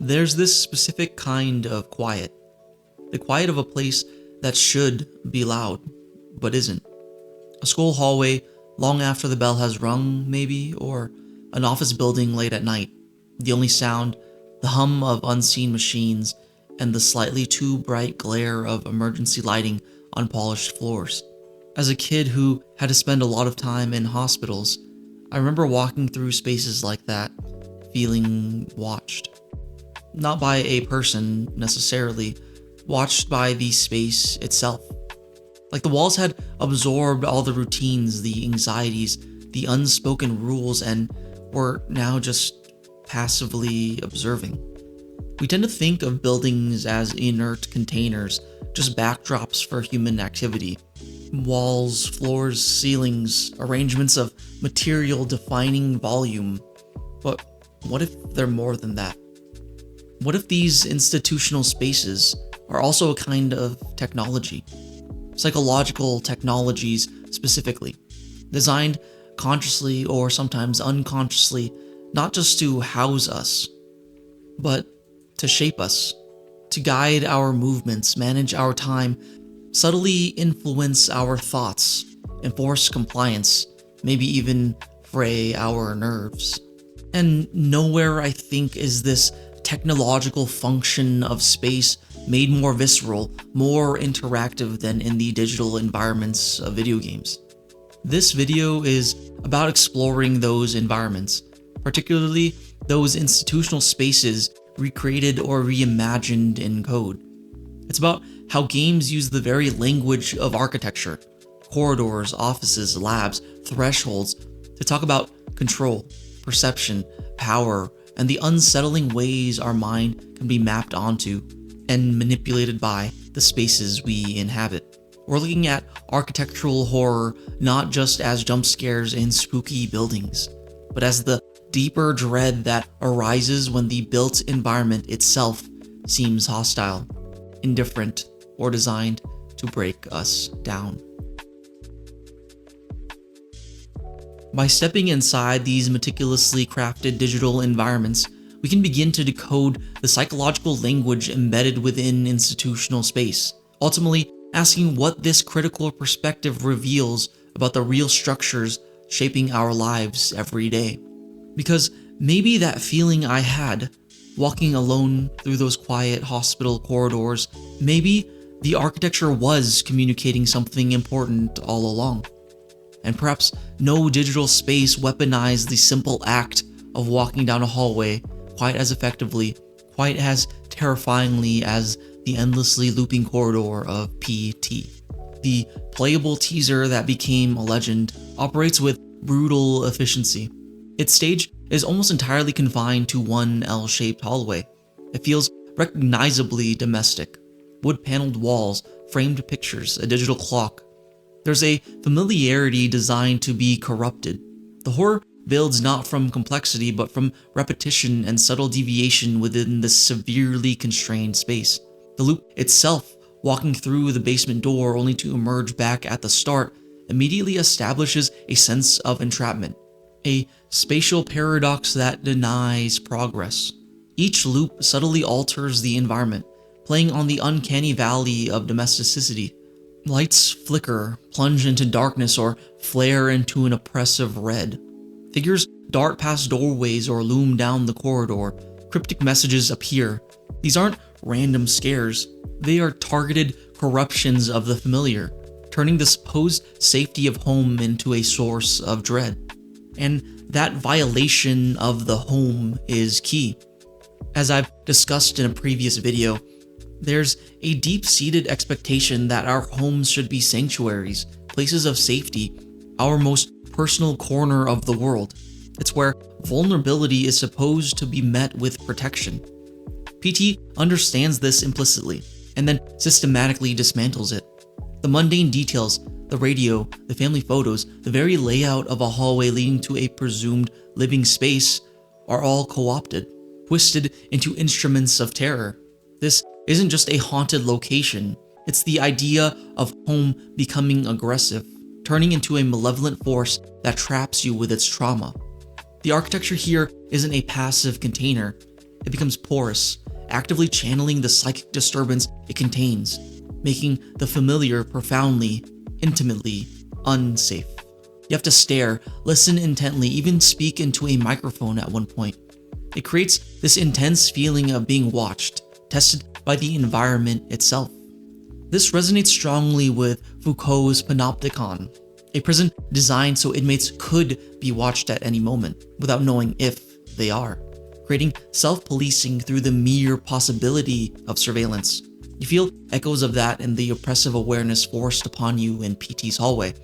There's this specific kind of quiet. The quiet of a place that should be loud, but isn't. A school hallway long after the bell has rung, maybe, or an office building late at night. The only sound, the hum of unseen machines, and the slightly too bright glare of emergency lighting on polished floors. As a kid who had to spend a lot of time in hospitals, I remember walking through spaces like that, feeling watched. Not by a person, necessarily, watched by the space itself. Like the walls had absorbed all the routines, the anxieties, the unspoken rules, and were now just passively observing. We tend to think of buildings as inert containers, just backdrops for human activity. Walls, floors, ceilings, arrangements of material defining volume. But what if they're more than that? What if these institutional spaces are also a kind of technology? Psychological technologies specifically, designed consciously or sometimes unconsciously, not just to house us, but to shape us, to guide our movements, manage our time, subtly influence our thoughts, enforce compliance, maybe even fray our nerves. And nowhere, I think, is this technological function of space made more visceral, more interactive than in the digital environments of video games. This video is about exploring those environments, particularly those institutional spaces recreated or reimagined in code. It's about how games use the very language of architecture, corridors, offices, labs, thresholds, to talk about control, perception, power, and the unsettling ways our mind can be mapped onto and manipulated by the spaces we inhabit. We're looking at architectural horror not just as jump scares in spooky buildings, but as the deeper dread that arises when the built environment itself seems hostile, indifferent, or designed to break us down. By stepping inside these meticulously crafted digital environments, we can begin to decode the psychological language embedded within institutional space, ultimately asking what this critical perspective reveals about the real structures shaping our lives every day. Because maybe that feeling I had, walking alone through those quiet hospital corridors, maybe the architecture was communicating something important all along. And perhaps no digital space weaponized the simple act of walking down a hallway quite as effectively, quite as terrifyingly as the endlessly looping corridor of PT. The playable teaser that became a legend operates with brutal efficiency. Its stage is almost entirely confined to one L-shaped hallway. It feels recognizably domestic. Wood-paneled walls, framed pictures, a digital clock. There's a familiarity designed to be corrupted. The horror builds not from complexity, but from repetition and subtle deviation within this severely constrained space. The loop itself, walking through the basement door only to emerge back at the start, immediately establishes a sense of entrapment, a spatial paradox that denies progress. Each loop subtly alters the environment, playing on the uncanny valley of domesticity. Lights flicker, plunge into darkness, or flare into an oppressive red. Figures dart past doorways or loom down the corridor. Cryptic messages appear. These aren't random scares. They are targeted corruptions of the familiar, turning the supposed safety of home into a source of dread. And that violation of the home is key. As I've discussed in a previous video, there's a deep-seated expectation that our homes should be sanctuaries, places of safety, our most personal corner of the world. It's where vulnerability is supposed to be met with protection. PT understands this implicitly, and then systematically dismantles it. The mundane details, the radio, the family photos, the very layout of a hallway leading to a presumed living space are all co-opted, twisted into instruments of terror. This isn't just a haunted location, it's the idea of home becoming aggressive, turning into a malevolent force that traps you with its trauma. The architecture here isn't a passive container, it becomes porous, actively channeling the psychic disturbance it contains, making the familiar profoundly, intimately unsafe. You have to stare, listen intently, even speak into a microphone at one point. It creates this intense feeling of being watched, tested by the environment itself. This resonates strongly with Foucault's panopticon, a prison designed so inmates could be watched at any moment, without knowing if they are, creating self-policing through the mere possibility of surveillance. You feel echoes of that in the oppressive awareness forced upon you in PT's hallway.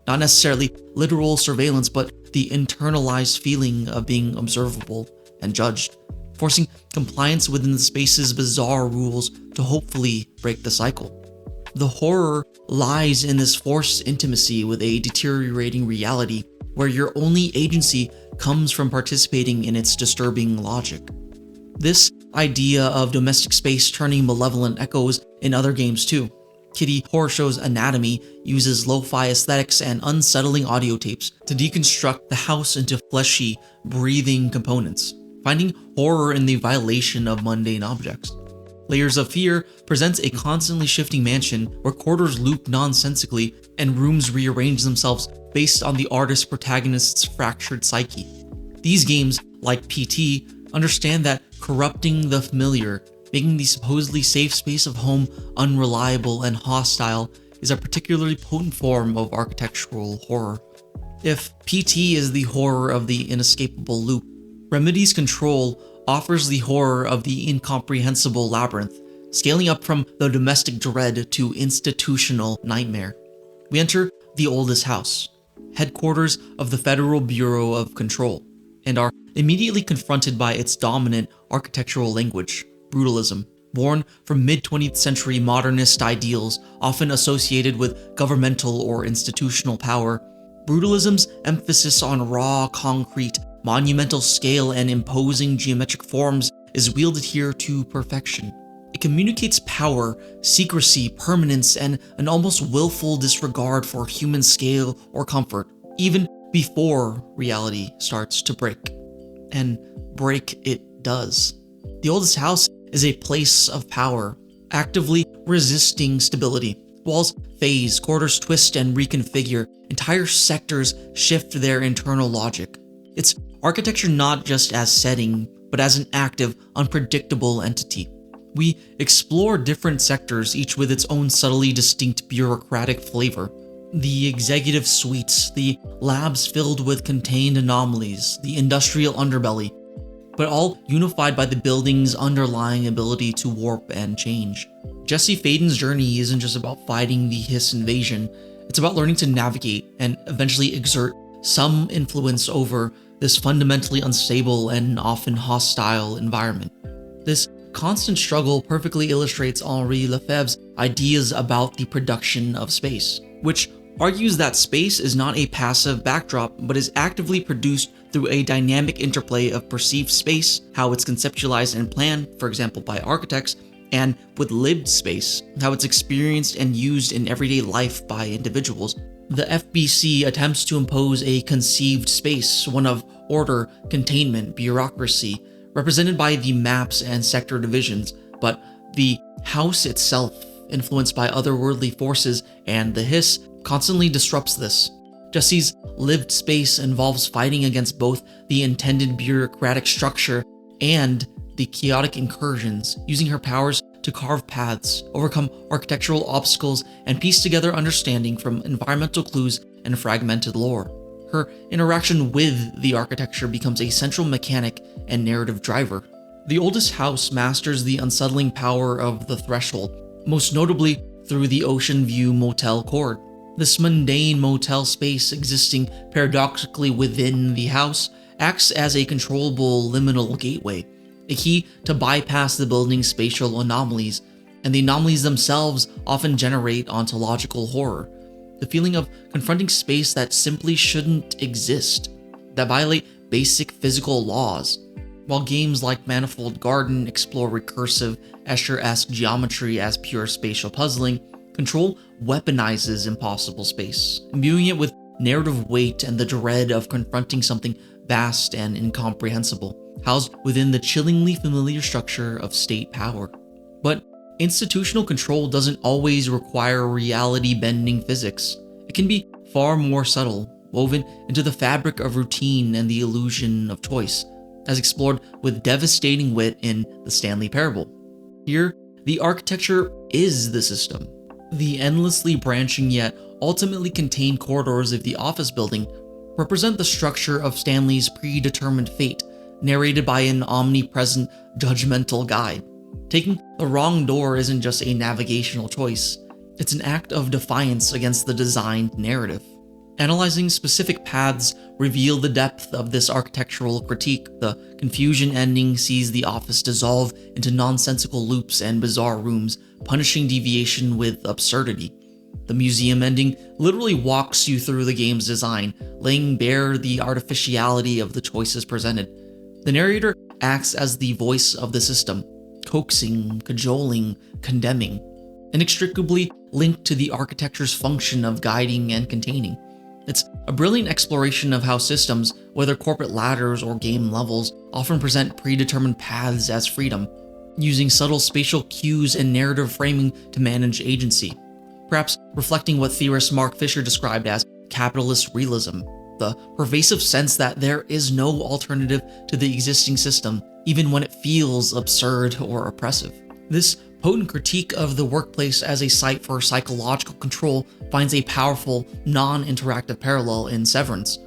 Not necessarily literal surveillance, but the internalized feeling of being observable and judged, forcing compliance within the space's bizarre rules to hopefully break the cycle. The horror lies in this forced intimacy with a deteriorating reality where your only agency comes from participating in its disturbing logic. This idea of domestic space turning malevolent echoes in other games too. Kiddie horror show's Anatomy uses lo-fi aesthetics and unsettling audio tapes to deconstruct the house into fleshy, breathing components, finding horror in the violation of mundane objects. Layers of Fear presents a constantly shifting mansion where corridors loop nonsensically and rooms rearrange themselves based on the artist's protagonist's fractured psyche. These games, like PT, understand that corrupting the familiar, making the supposedly safe space of home unreliable and hostile, is a particularly potent form of architectural horror. If PT is the horror of the inescapable loop, Remedy's Control offers the horror of the incomprehensible labyrinth, scaling up from the domestic dread to institutional nightmare. We enter the oldest house, headquarters of the Federal Bureau of Control, and are immediately confronted by its dominant architectural language, brutalism, born from mid-20th century modernist ideals often associated with governmental or institutional power. Brutalism's emphasis on raw, concrete, monumental scale and imposing geometric forms is wielded here to perfection. It communicates power, secrecy, permanence, and an almost willful disregard for human scale or comfort, even before reality starts to break. And break it does. The oldest house is a place of power, actively resisting stability. Walls phase, corridors twist and reconfigure, entire sectors shift their internal logic. It's architecture not just as setting, but as an active, unpredictable entity. We explore different sectors, each with its own subtly distinct bureaucratic flavor. The executive suites, the labs filled with contained anomalies, the industrial underbelly, but all unified by the building's underlying ability to warp and change. Jesse Faden's journey isn't just about fighting the Hiss invasion, it's about learning to navigate and eventually exert some influence over this fundamentally unstable and often hostile environment. This constant struggle perfectly illustrates Henri Lefebvre's ideas about the production of space, which argues that space is not a passive backdrop, but is actively produced through a dynamic interplay of perceived space, how it's conceptualized and planned, for example by architects, and with lived space, how it's experienced and used in everyday life by individuals. The FBC attempts to impose a conceived space, one of order, containment, bureaucracy, represented by the maps and sector divisions, but the house itself, influenced by otherworldly forces and the Hiss, constantly disrupts this. Jesse's lived space involves fighting against both the intended bureaucratic structure and the chaotic incursions, using her powers to carve paths, overcome architectural obstacles, and piece together understanding from environmental clues and fragmented lore. Her interaction with the architecture becomes a central mechanic and narrative driver. The oldest house masters the unsettling power of the threshold, most notably through the Ocean View Motel Court. This mundane motel space existing paradoxically within the house acts as a controllable liminal gateway, a key to bypass the building's spatial anomalies, and the anomalies themselves often generate ontological horror, the feeling of confronting space that simply shouldn't exist, that violate basic physical laws. While games like Manifold Garden explore recursive, Escher-esque geometry as pure spatial puzzling, Control weaponizes impossible space, imbuing it with narrative weight and the dread of confronting something vast and incomprehensible. housed within the chillingly familiar structure of state power. But institutional control doesn't always require reality-bending physics. It can be far more subtle, woven into the fabric of routine and the illusion of choice, as explored with devastating wit in the Stanley Parable. Here, the architecture is the system. The endlessly branching yet ultimately contained corridors of the office building represent the structure of Stanley's predetermined fate, narrated by an omnipresent, judgmental guide. Taking the wrong door isn't just a navigational choice, it's an act of defiance against the designed narrative. Analyzing specific paths reveal the depth of this architectural critique. The confusion ending sees the office dissolve into nonsensical loops and bizarre rooms, punishing deviation with absurdity. The museum ending literally walks you through the game's design, laying bare the artificiality of the choices presented. The narrator acts as the voice of the system, coaxing, cajoling, condemning, inextricably linked to the architecture's function of guiding and containing. It's a brilliant exploration of how systems, whether corporate ladders or game levels, often present predetermined paths as freedom, using subtle spatial cues and narrative framing to manage agency, perhaps reflecting what theorist Mark Fisher described as capitalist realism, the pervasive sense that there is no alternative to the existing system, even when it feels absurd or oppressive. This potent critique of the workplace as a site for psychological control finds a powerful, non-interactive parallel in Severance.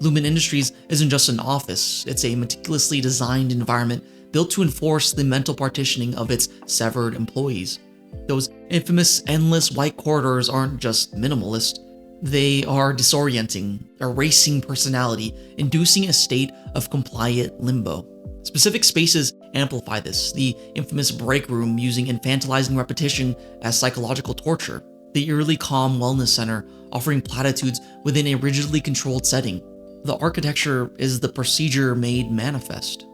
Lumen Industries isn't just an office, it's a meticulously designed environment built to enforce the mental partitioning of its severed employees. Those infamous endless white corridors aren't just minimalist, they are disorienting, erasing personality, inducing a state of compliant limbo. Specific spaces amplify this, the infamous break room using infantilizing repetition as psychological torture, the eerily calm wellness center offering platitudes within a rigidly controlled setting. The architecture is the procedure made manifest.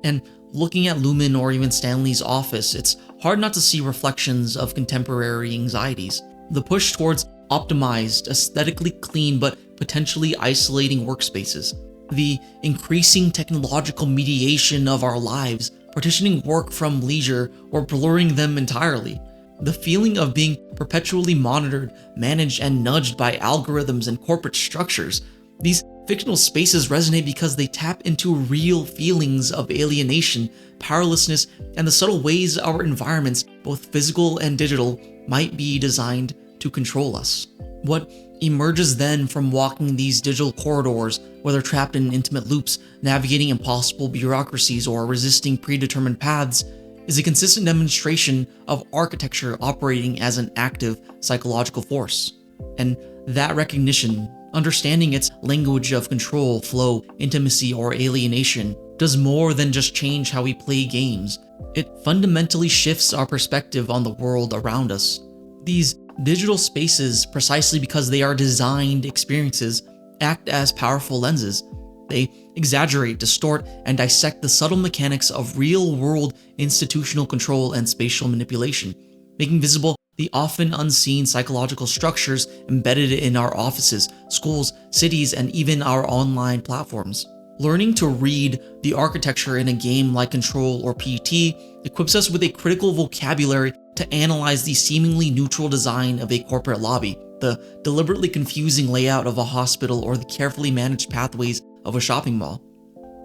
And looking at Lumen or even Stanley's office, it's hard not to see reflections of contemporary anxieties. The push towards optimized, aesthetically clean but potentially isolating workspaces. The increasing technological mediation of our lives, partitioning work from leisure or blurring them entirely. The feeling of being perpetually monitored, managed, and nudged by algorithms and corporate structures. These fictional spaces resonate because they tap into real feelings of alienation, powerlessness, and the subtle ways our environments, both physical and digital, might be designed to control us. What emerges then from walking these digital corridors, whether trapped in intimate loops, navigating impossible bureaucracies, or resisting predetermined paths, is a consistent demonstration of architecture operating as an active psychological force. And that recognition, understanding its language of control, flow, intimacy, or alienation, does more than just change how we play games. It fundamentally shifts our perspective on the world around us. These digital spaces, precisely because they are designed experiences, act as powerful lenses. They exaggerate, distort, and dissect the subtle mechanics of real-world institutional control and spatial manipulation, making visible the often unseen psychological structures embedded in our offices, schools, cities, and even our online platforms. Learning to read the architecture in a game like Control or PT equips us with a critical vocabulary to analyze the seemingly neutral design of a corporate lobby, the deliberately confusing layout of a hospital, or the carefully managed pathways of a shopping mall.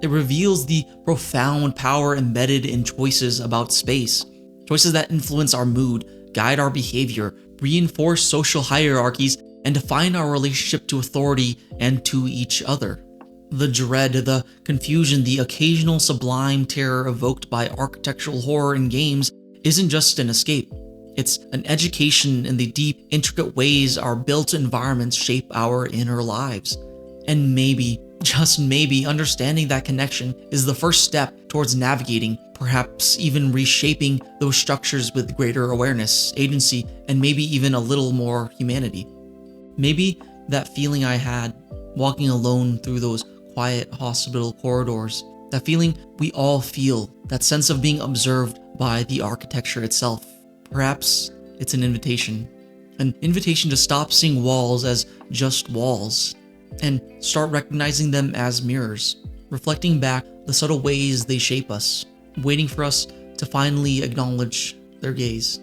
It reveals the profound power embedded in choices about space, choices that influence our mood, guide our behavior, reinforce social hierarchies, and define our relationship to authority and to each other. The dread, the confusion, the occasional sublime terror evoked by architectural horror in games isn't just an escape. It's an education in the deep, intricate ways our built environments shape our inner lives. And maybe, just maybe, understanding that connection is the first step towards navigating, perhaps even reshaping those structures with greater awareness, agency, and maybe even a little more humanity. Maybe that feeling I had walking alone through those quiet hospital corridors, that feeling we all feel, that sense of being observed by the architecture itself. Perhaps it's an invitation to stop seeing walls as just walls and start recognizing them as mirrors reflecting back the subtle ways they shape us, waiting for us to finally acknowledge their gaze.